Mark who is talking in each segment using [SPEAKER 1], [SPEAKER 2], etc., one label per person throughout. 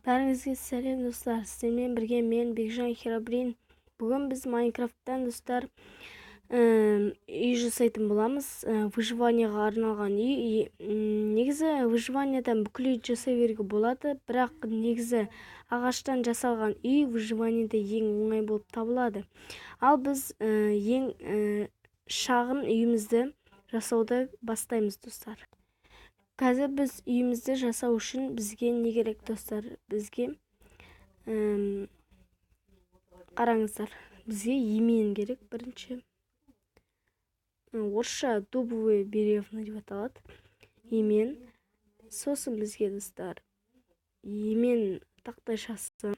[SPEAKER 1] Бәріңізге сәлем достар, сіздермен бірге мен Бекжан Херабрин. Бүгін біз Майнкрафттан достар үй жасайтын боламыз. Выживанияға арналған үй. Негізі выживаниядан бүкіл үй жасай беруге болады, бірақ негізі ағаштан жасалған үй выживанияда ең оңай болып табылады. Ал біз ең шағын үйімізді жасауды бастаймыз достар. Қазір біз үйімізді жасау үшін бізге не керек достар? Бізге қараңыздар, бізге емен керек бірінші. Орысша дубовые бревна деп аталады. Емен. Сосын бізге достар емен тақтайшасы.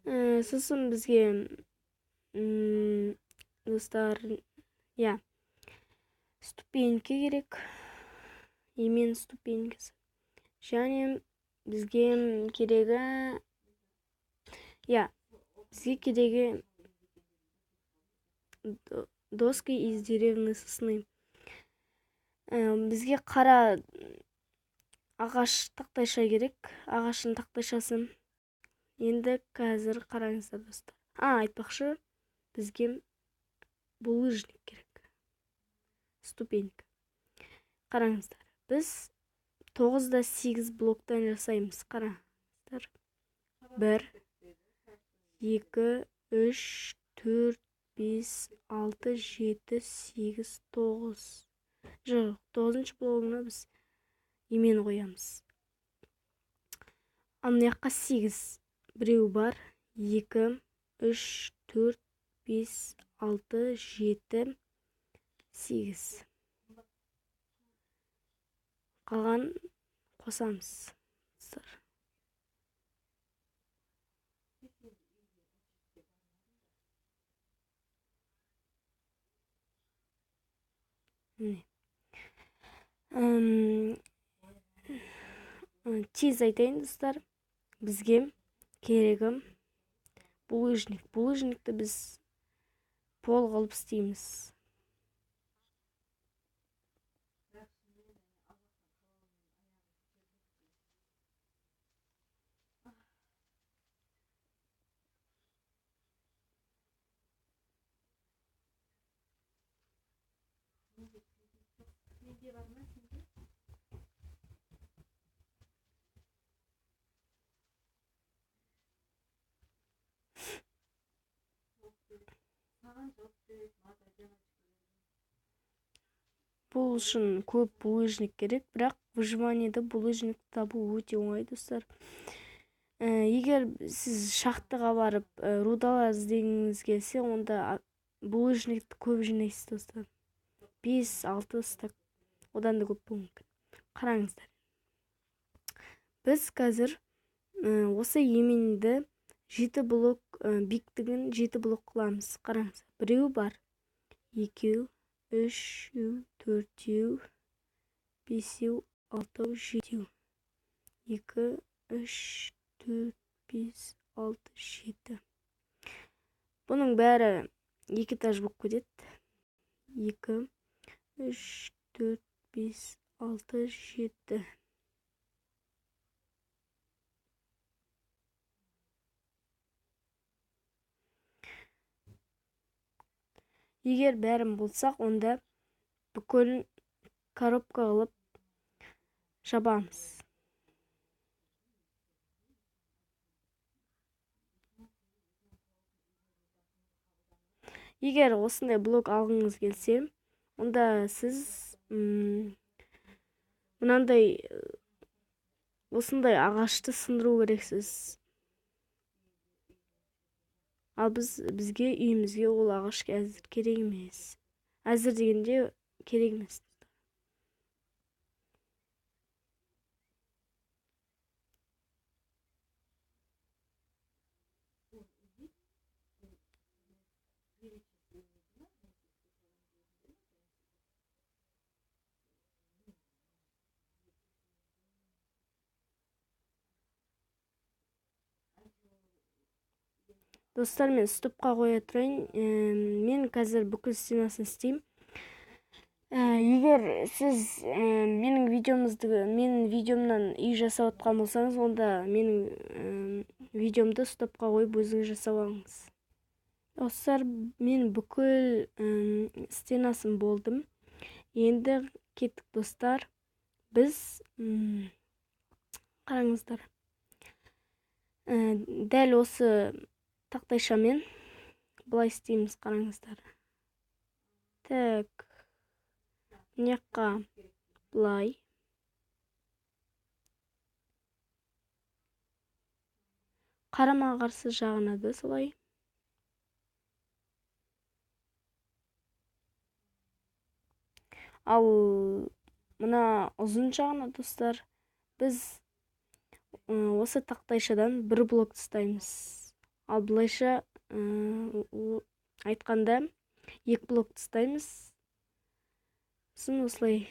[SPEAKER 1] Сосын бізге достар ступеньки керек. Емен ступенькасы. Және бізге керегі доски из деревянной сосны. Бізге қара ағаш тақтайша керек. Ағаштың тақтайшасы. Енді қазір қараңыздар достар. Айтпақшы, бізге булыжник керек. Ступенька. Қараңыздар. Біз 9-да 8 блоктан жасаймыз. Қараңыздар. 1, 2, 3, 4, 5, 6, 7, 8, 9. Жоқ, 9-шы блогына біз емен қоямыз. Ана жаққа 8. Біреу бар. 2, 3, 4, 5, 6, 7, 8. Қалған қосамыз. Тез айтайын достар. Бізге керегі булыжник. Булыжникті біз пол қылып істейміз. Бұл үшін көп булыжник керек, бірақ выживанияда булыжник табу өте оңай достар. Егер сіз шахтаға барып рудалар іздегіңіз келсе, онда булыжникті көп жинайсыз достар. 5-6 стак, одан да көп болуы мүмкін. Қараңыздар. Біз қазір осы еменді 7 блок биіктігін 7 блок қыламыз. Қараңыз. Біреу бар. 2, 3, 4, 5, 6, 7. 2, 3, 4, 5, 6, 7. Бұның бәрі 2 этаж болып кетеді. 2, 3, 4, 5, 6, 7. Егер бәрін болсақ, онда бүкіл коробка қылып жабамыз. Егер осындай блок алғыңыз келсе, онда сіз осындай ағашты сындыру керексіз. Ал бізге үйімізге ол ағаш әзір керек емес. Әзір дегенде керек емес. Достар, мен стопқа қоя тұрайын. Мен қазір бүкіл стенасын істеймін. Егер сіз менің видеомнан үй жасап отқан болсаңыз, онда менің видеомды стопқа қойып өзіңіз жасап алыңыз. Достар, мен бүкіл стенасын болдым. Енді кеттік достар. Біз қараңыздар. Дәл осы тақтайшамен былай істейміз, қараңыздар. Так, мына былай. Қарама қарсы жағына да солай. Ал мына ұзын жағына достар, біз осы тақтайшадан бір блок тастаймыз. Ал былайша айтқанда 2 блок тастаймыз. Сосын осылай.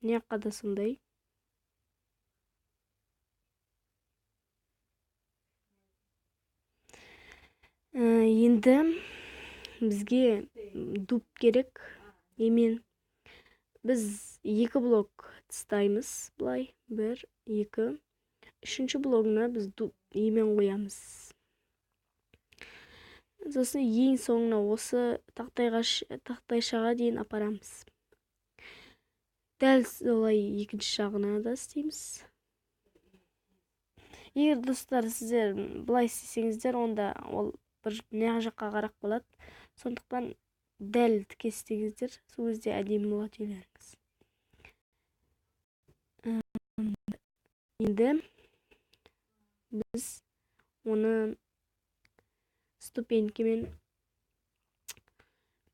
[SPEAKER 1] Мына жаққа да сондай. Енді бізге дуб керек. Емен біз 2 блок тастаймыз. Былай 1, 2. Үшінші блогына біз емен қоямыз. Сосын ең соңына осы тақтайшаға дейін апарамыз. Дәл солай екінші жағына да істейміз. Егер достар сіздер былай істесеңіздер, онда ол бір мына жаққа қарап қалады. Сондықтан дәл тіке істеңіздер, сол кезде әдемі болады үйлеріңіз. Енді біз оны ступенькемен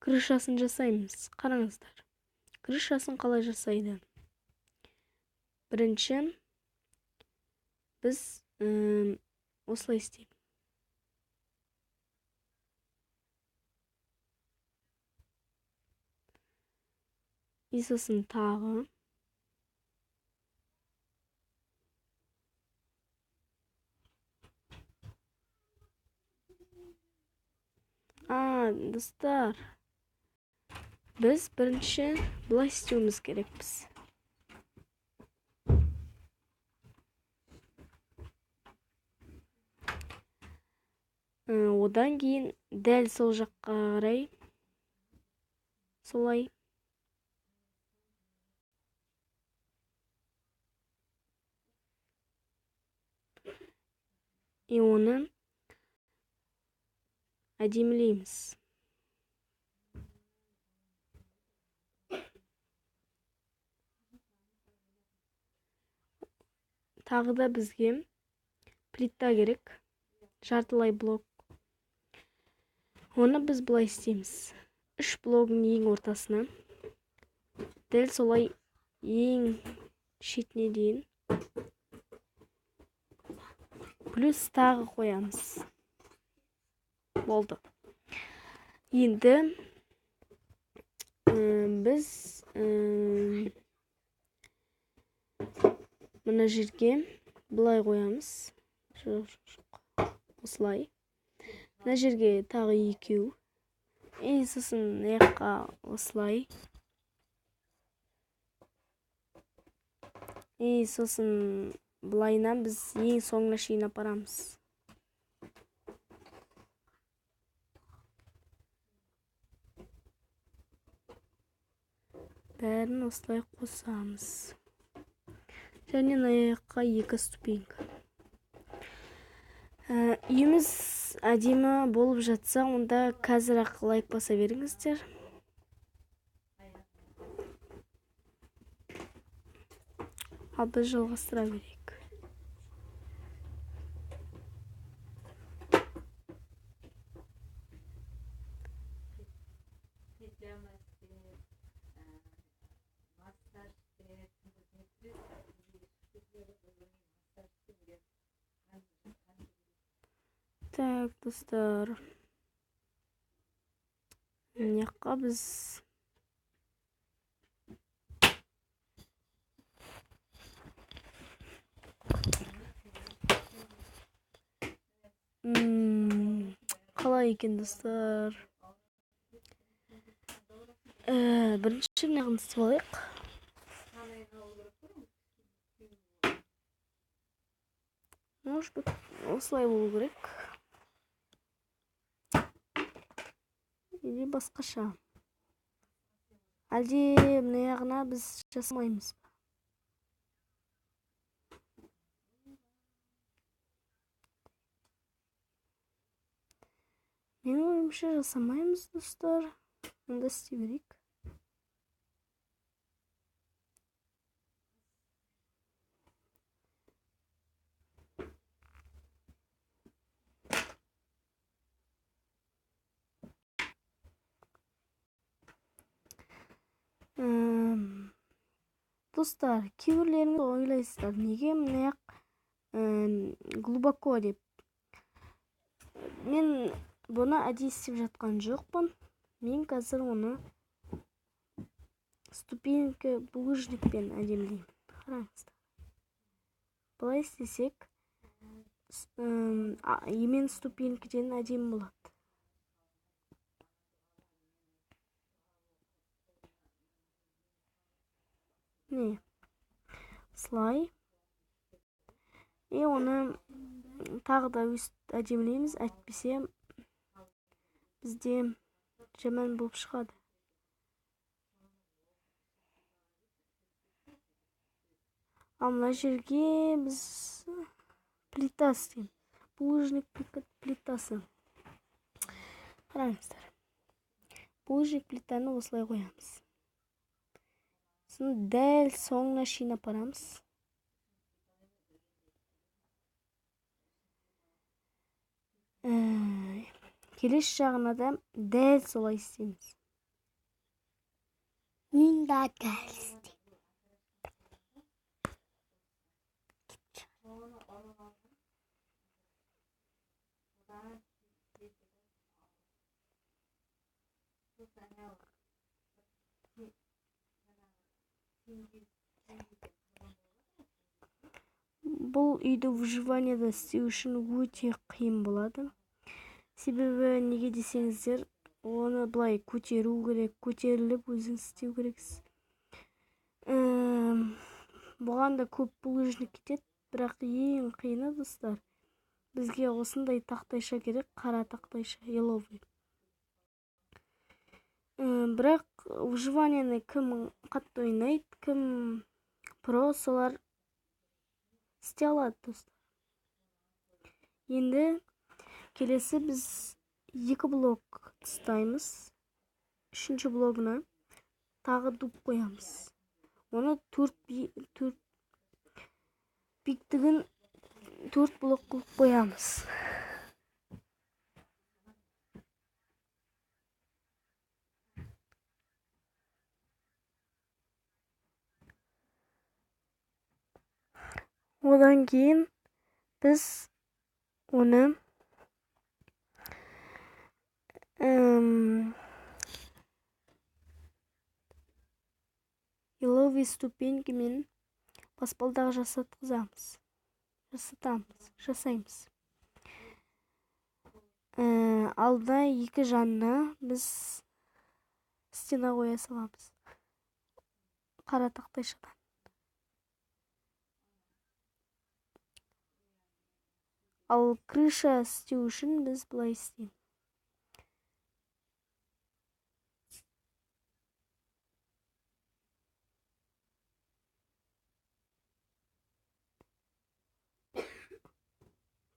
[SPEAKER 1] крышасын жасаймыз. Қараңыздар. Крышасын қалай жасайды? Бірінші біз осылай істейміз. И сосын тағы. Достар, біз бірінші былай істеуіміз керекпіз. Одан кейін дәл сол жаққа қарай солай. И оны әдемілейміз. Тағы да бізге плита керек. Жартылай блок. Оны біз былай істейміз. 3 блогын ең ортасына. Дәл солай ең шетіне дейін. Плюс тағы қоямыз. Болды. Енді біз мына жерге былай қоямыз. Осылай. Мына жерге тағы 2. Сосын мына жаққа осылай. Сосын былайынан біз ең соңына шейін апарамыз. Бәрін осылай қосамыз. Және мына жаққа 2 ступенька. Үйіміз әдемі болып жатса, онда қазір-ақ лайк баса беріңіздер. Ал біз жалғастыра берейік. Так, достар. Мына жаққа біз қалай екен достар? Бірінші неғын істеп алайық. Может быть, осылай болу керек. Или басқаша. Әлде мынаяғына біз жасамаймыз ба? Менің ойымша жасамаймыз достар. Онда істей берейік. Достар, кейбірлеріңіз ойлайсыздар, неге мынаяқ глубоко деп. Мен бұны әдейі істеп жатқан жоқпын. Мен қазір оны ступенькі булыжникпен әдемілеймін. Қараңыздар. Бұлай істесек, емен ступенькіден әдемі болады. Не? Слай. Оны тағы да әдемілейміз, әйтпесе бізде жаман болып шығады. Ал мына жерге біз плита істейміз. Булыжник плитасы. Қараңыздар. Булыжник плитаны осылай қоямыз. Соны дәл соңына шейін апарамыз. Келесі жағына да дәл солай істейміз.
[SPEAKER 2] Мен да дәл істеймін.
[SPEAKER 1] Бұл үйді выживаниеда істеу үшін өте қиын болады. Себебі неге десеңіздер, оны былай көтеру керек, көтеріліп өзіңіз істеу керексіз. Бұған да көп булыжник кетеді, бірақ ең қиыны достар. Бізге осындай тақтайша керек, қара тақтайша, еловый. Бірақ выживаниені кім қатты ойнайды, кім про, солар істей алады достар. Енді келесі біз 2 блок тастаймыз. 3-ші блогына тағы дуб қоямыз. Оны 4 биіктігін 4 блок қылып қоямыз. Одан кейін біз оны еловый ступенькімен баспалдағы жасаймыз. Алдына 2 жанына біз стена қоя саламыз. Қара тақтайшадан. Ал крыша істеу үшін біз бұлай істейміз.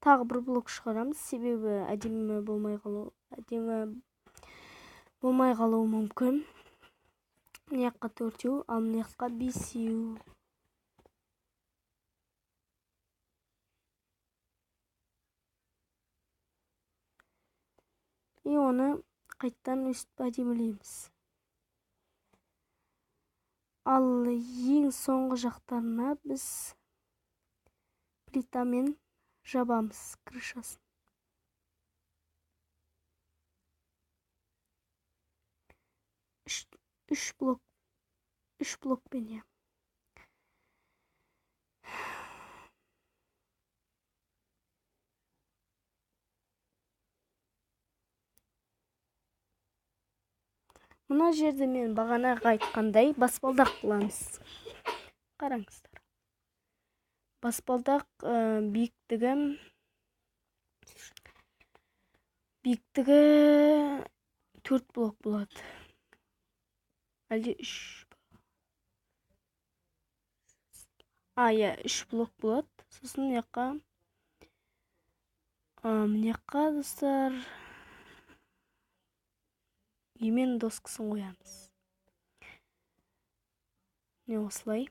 [SPEAKER 1] Тағы бір блок шығарамыз, себебі әдемі болмай қалуы мүмкін. Мынаяққа 4-еу, ал мынаяққа 5-еу. И оны қайттан өстіп әдемілейміз. Ал ең соңғы жақтарына біз плитамен жабамыз крышасын. 3 блокпен. Мына жерде мен бағанағы айтқандай баспалдақ қыламыз. Қараңыздар. Баспалдақ биіктігі 4 блок болады. Әлде 3? Иә, 3 блок болады. Сосын мынаяққа достар емен доскасын қоямыз. Не осылай.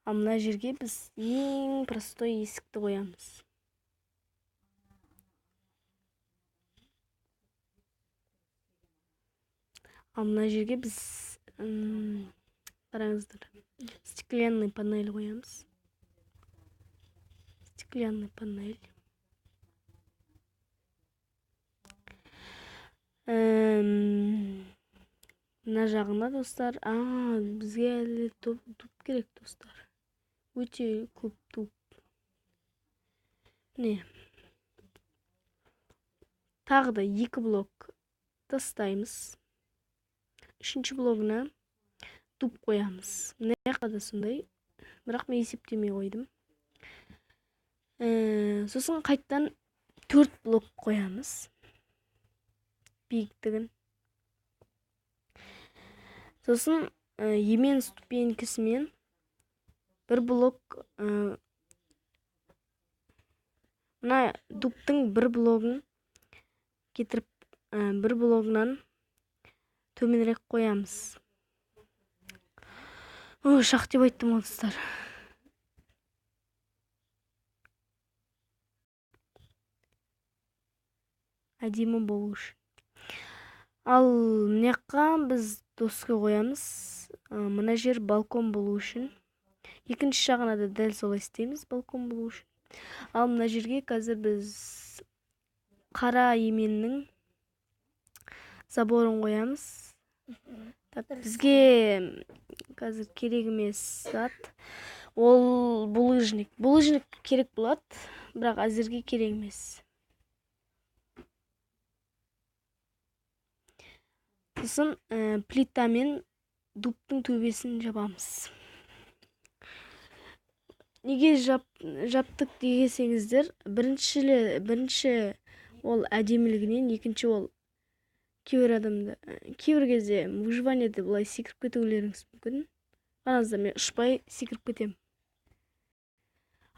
[SPEAKER 1] Мына жерге біз ең простой есікті қоямыз. Мына жерге біз қараңыздар, стеклянный панель қоямыз. Стеклянный панель. Мына жағына достар, бізге әлі туп керек достар. Өте көп туп. Не? Тағы да 2 блок тастаймыз. 3-ші блогына туп қоямыз. Мына жаққа да сондай, бірақ мен есептемей қойдым. Сосын қайттан 4 блок қоямыз. Биіктігін. Сосын емен ступенькісімен 1 блок, мына туптың 1 блогын кетіріп, 1 блогынан төменірек қоямыз. Шақ деп айттым достар. Әдемі болу үшін. Ал мынаяққа біз доска қоямыз. Мына жер балкон болу үшін. Екінші жағына да дәл солай істейміз, балкон болу үшін. Ал мына жерге қазір біз қара еменнің заборын қоямыз. Бізге қазір керек емес зат. Ол булыжник. Булыжник керек болады, бірақ әзірге керек емес. Сосын плитамен дуптың төбесін жабамыз. Неге жаптық дегесеңіздер, бірінші ол әдемілігінен, екінші ол кейбір кезде выживаниеде былай секіріп кетулеріңіз мүмкін. Қараңыздар, мен ұшпай секіріп кетем.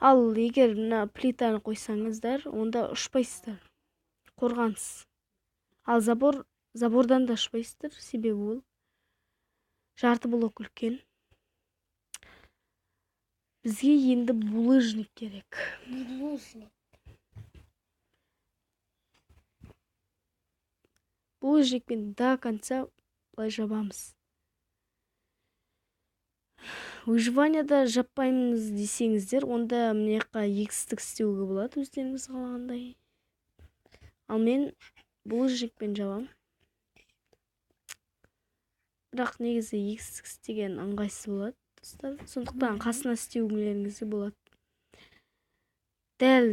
[SPEAKER 1] Ал егер мына плитаны қойсаңыздар, онда ұшпайсыздар. Қорғансыз. Ал забордан да ұшпайсыздар, себебі ол жарты блок үлкен. Бізге енді булыжник керек. Булыжникпен до конца былай жабамыз. Выживанияда жаппаймыз десеңіздер, онда мынаяққа егістік істеуге болады, өздеріңіз қалағандай. Ал мен булыжникпен жабам. Бірақ негізі егістік істеген ыңғайсыз болады, достар. Сондықтан қасына істеуіңізге болады. Дәл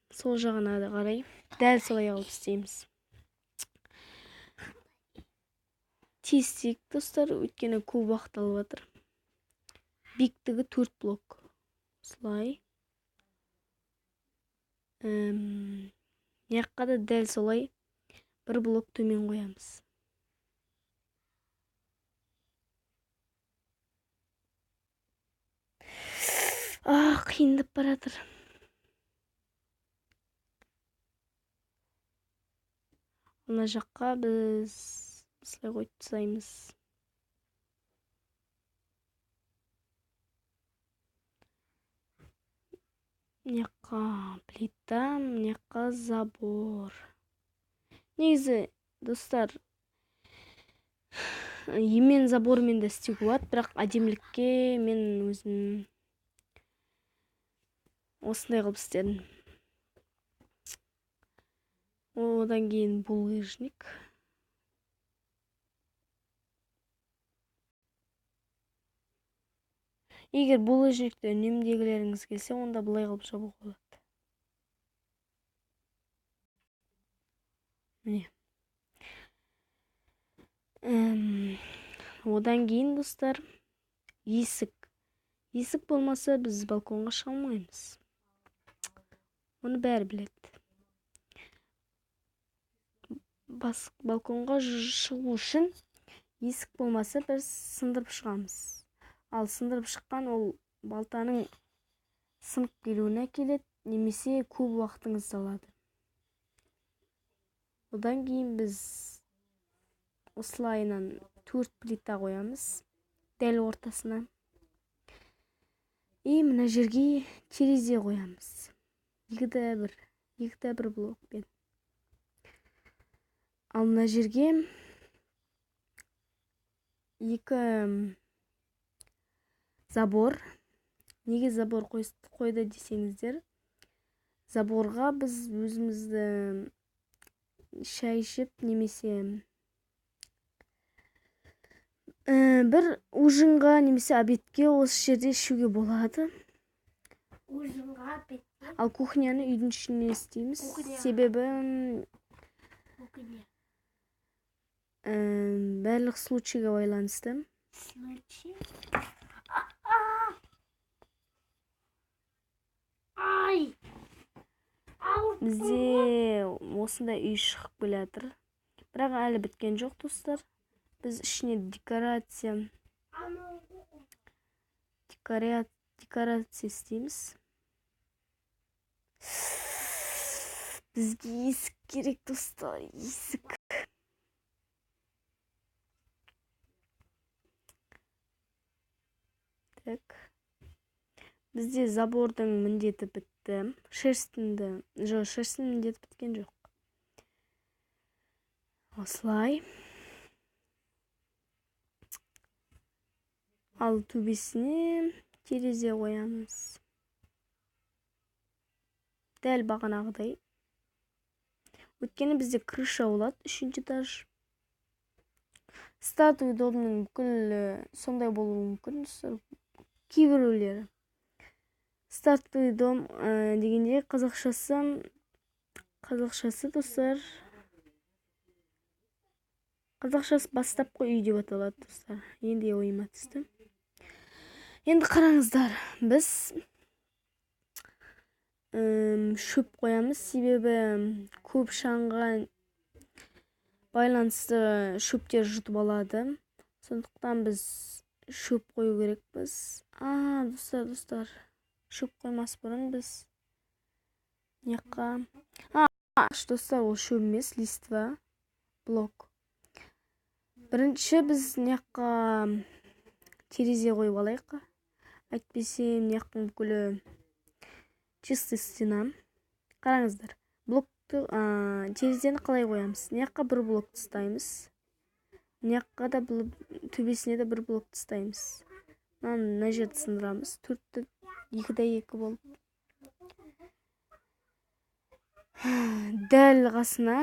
[SPEAKER 1] сол жағына да қарай, дәл солай алып істейміз. Тез-тез достар, өйткені көп уақыт алып жатыр. Биіктігі 4 блок. Осылай. Мынаяққа да дәл солай 1 блок төмен қоямыз. Қиындап баратыр. Мына жаққа біз осылай қойып тастаймыз. Мынаяққа плита, мынаяққа забор. Негізі, достар, емен забормен де істеуге болады, бірақ әдемілікке мен өзім осындай қылып істедім. Одан кейін булыжник. Егер булыжникті үнемдегілеріңіз келсе, онда былай қылып жабуға болады. Міне. Одан кейін достар, есік болмаса біз балконға шыға алмаймыз. Оны бәрі біледі. Балконға шығу үшін есік болмаса біз сындырып шығамыз. Ал сындырып шыққан ол балтаның сынып келуіне келеді, немесе көп уақытыңызды алады. Одан кейін біз осылайынан 4 плита қоямыз дәл ортасына. Мына жерге терезе қоямыз. Екі бір блокпен. Ал мына жерге екі забор. Неге забор қойды десеңіздер, заборға біз өзімізді шай ішіп немесе бір ужинға немесе обедке осы жерде ішуге болады.
[SPEAKER 2] Ужинға, обедке.
[SPEAKER 1] Ал кухняны үйдің ішіне істейміз. Себебі барлық случайға байланысты.
[SPEAKER 2] Случай?
[SPEAKER 1] Бізде осындай үй шығып келе жатыр. Бірақ әлі біткен жоқ, достар. Біз ішіне декорация істейміз. Бізге есік керек, достар, есік. Так. Бізде забордың міндеті бітті. Шерстің міндеті біткен жоқ. Осылай. Ал төбесіне терезе қоямыз. Дәл бағанағыдай. Өткені бізде крыша болады, 3-ші этаж. Статуя домның бүкіл сондай болуы мүмкін. Кейбіреулері. Статуя дом дегенде қазақшасы достар. Қазақшасы бастапқы үй деп аталады, достар. Енді ойыма түсті. Енді қараңыздар, біз шөп қоямыз, себебі көп шаңға байланысты шөптер жұтып алады. Сондықтан біз шөп қою керекпіз. Достар, шөп қоймас бұрын біз неққа. Достар, ол шөп емес, листва, блок. Бірінші біз неққа терезе қойып алайық. Әйтпесе неққың бүкілі чистый стена. Қараңыздар, блокты терезені қалай қоямыз? Неққа бір блок тастаймыз. Неққа да төбесіне де бір блок тастаймыз. Мына жерді сындырамыз. 4-ті 2-2 болып. Дәл қасына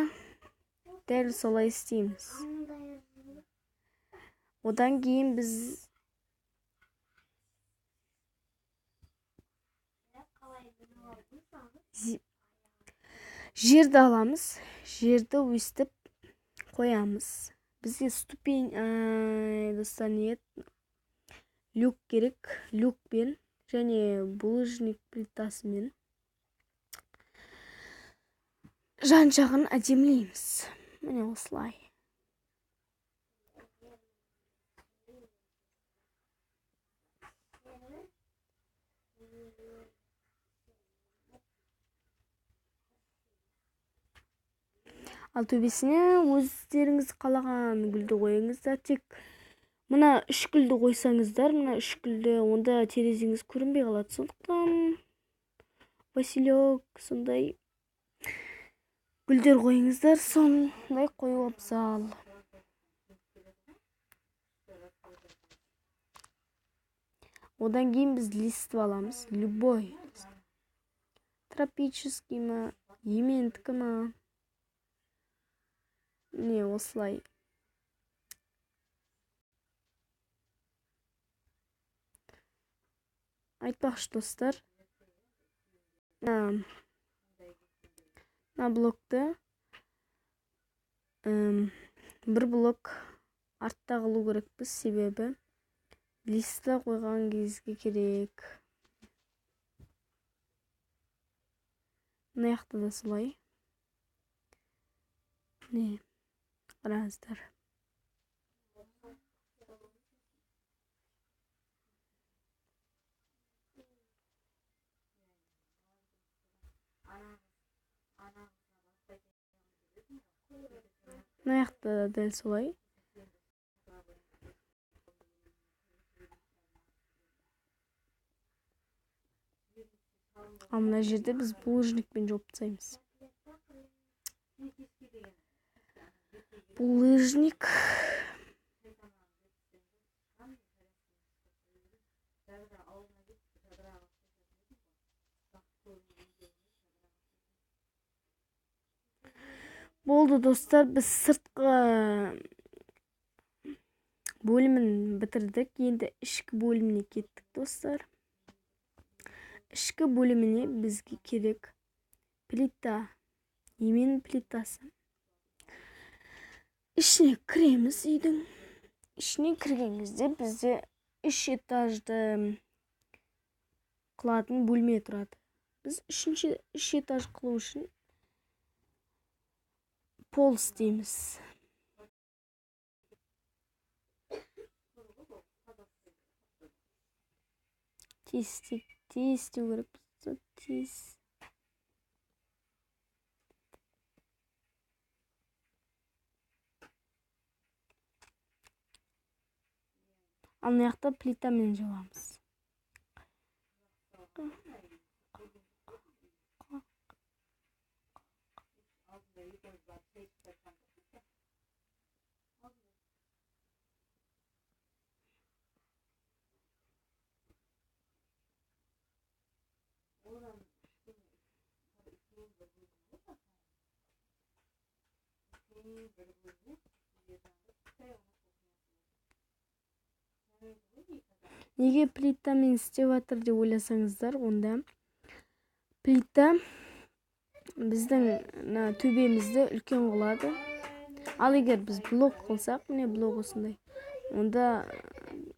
[SPEAKER 1] дәл солай істейміз. Одан кейін біз жерді аламыз. Жерді өстіп қоямыз. Бізге ступень, достар, люк керек. Люкпен және булыжник плитасымен жан жағын әдемілейміз. Міне осылай. Ал төбесіне өздеріңіз қалаған гүлді қойыңыздар. Тек мына 3 гүлді қойсаңыздар, мына 3 гүлді, онда терезеңіз көрінбей қалады. Сондықтан василек, сондай гүлдер қойыңыздар, сондай қою абзал. Одан кейін біз листва аламыз. Любой. Тропический ма, ементкі ма. Не, осылай. Айтпақшы, достар. На блокты бір блок артта кылуу керекпиз, себеби листте койгон кезге керек. Мына жакта да солай. Не, караңыздар. Мына жакта да дел солай. Ал мына жерде биз булыжникпен жооп тастайбыз. Булыжник. Болду достор, биз сырткы бөлүмүн битирдик. Эndi ички бөлүмүнө кеттик достор. Ички бөлүмүнө бизге керек плита. Эмен плитасы. Ичине киребиз үйдүн. Ичине киргенгизде бизде 3 этажды кылатын бөлмө турат. Биз 3 этаж кылуу үчүн пол isteymiz. Тез істеу керек. Тез. Ана жақта плитамен жабамыз. Неге плитамен істеп жатыр деп ойласаңыздар, онда плита биздин төбемизди үлкен кылады. Ал эгер биз блок кылсак, мына блок осундай, онда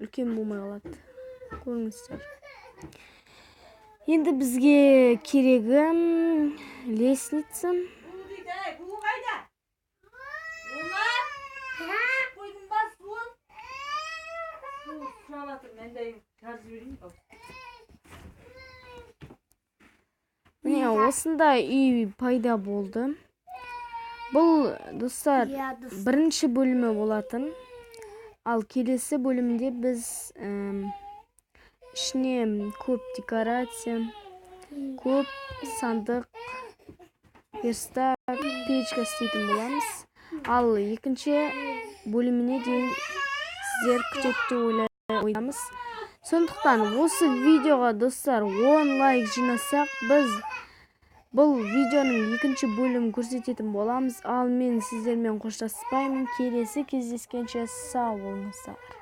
[SPEAKER 1] үлкен болмой калат. Көрүңүздөр. Енді бізге керегі лестница. Міне осындай үй пайда болды. Бұл достар бірінші бөлімі болатын. Ал келесі бөлімде біз ішіне көп декорация, көп сандық, верстак, печка істейтін боламыз. Ал екінші бөліміне дейін сіздер күтетті ойламыз. Сондықтан осы видеоға достар 10 лайк жинасақ, біз бұл видеоның екінші бөлімін көрсететін боламыз. Ал мен сіздермен қоштаспаймын. Келесі кездескенше сау болыңыздар.